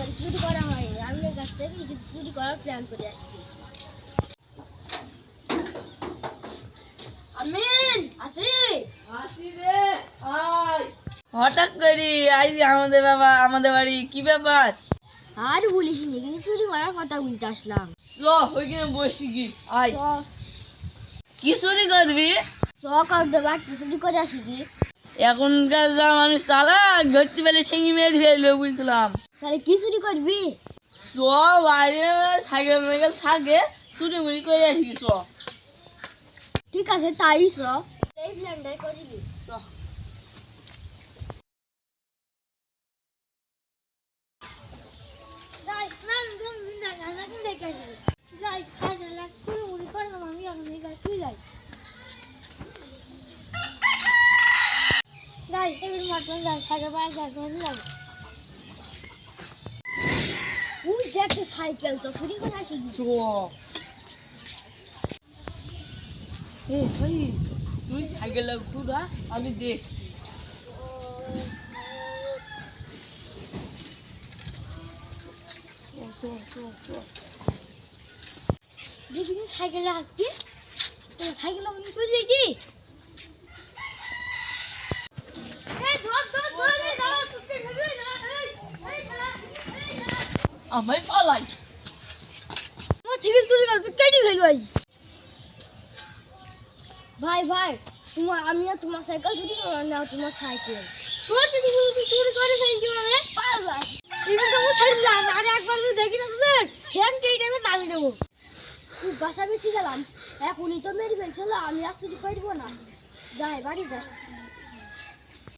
বাড়ি চুরি করা হয়নি, আমি ওর কাছ থেকে কিছু চুরি করার প্ল্যান করে আসছি। আমিন আসি আসি রে আয়। হঠাৎ করে আজ আমাদের বাড়ি কি ব্যাপার? আর বলিসনি, কিন্তু চুরি করার কথা বলতে আসলাম। চ ওইখানে বসি কি আয়। চ কি চুরি করবি? চ কাউকে বাড়িতে চুরি করে আসি কি। এখনকার যা মানুষ চালাক, ধরতে পেলে ঠেঙি মেরে ফেলবে বুঝলাম। তাহলে কি চুরি করবি? চ বাইরে সাইকেল মাইকেল থাকে, চুরি মুড়ি করে আসি চ। ঠিক আছে তাই চ, এই প্ল্যানটাই করবি। চ। যাই নাম দম জায়গা না কি দেখে আসবি। যাই কাজে লাগ চুরি মুড়ি করলাম আমি, এখন এই গাছ তুই যাই। যাই এবার মাঠে যাই, সাইকেল পাড়া যাই ধরে যাবো। ওই দেখ সাইকেল, চ চুরি করে আসি কি। চ। এ ভাই, তুই সাইকেল ঘুরা, আমি দেখছি। চ চ চ। দেখি সাইকেল রাখবি, সাইকেল আমি করে দেখি। আমি পালাই। সাইকেল চুরি করবি কেটে ফেলবো। ভাই ভাই, তোমার আমি আর তোমার সাইকেল চুরি করবো না, তোমার সাইকেল তোমার সাথে চুরি করে ফেলছি মানে পালাই। এবার তো আমার সাইকেল আর একবার যদি দেখি না তোদের হ্যাং কেটে আমি দামি দেবো। খুব বাসা বেশি গেলাম, এখনই তো মেরে ফেলছিল, আমি আর চুরি করবো না। যাই বাড়ি যাই।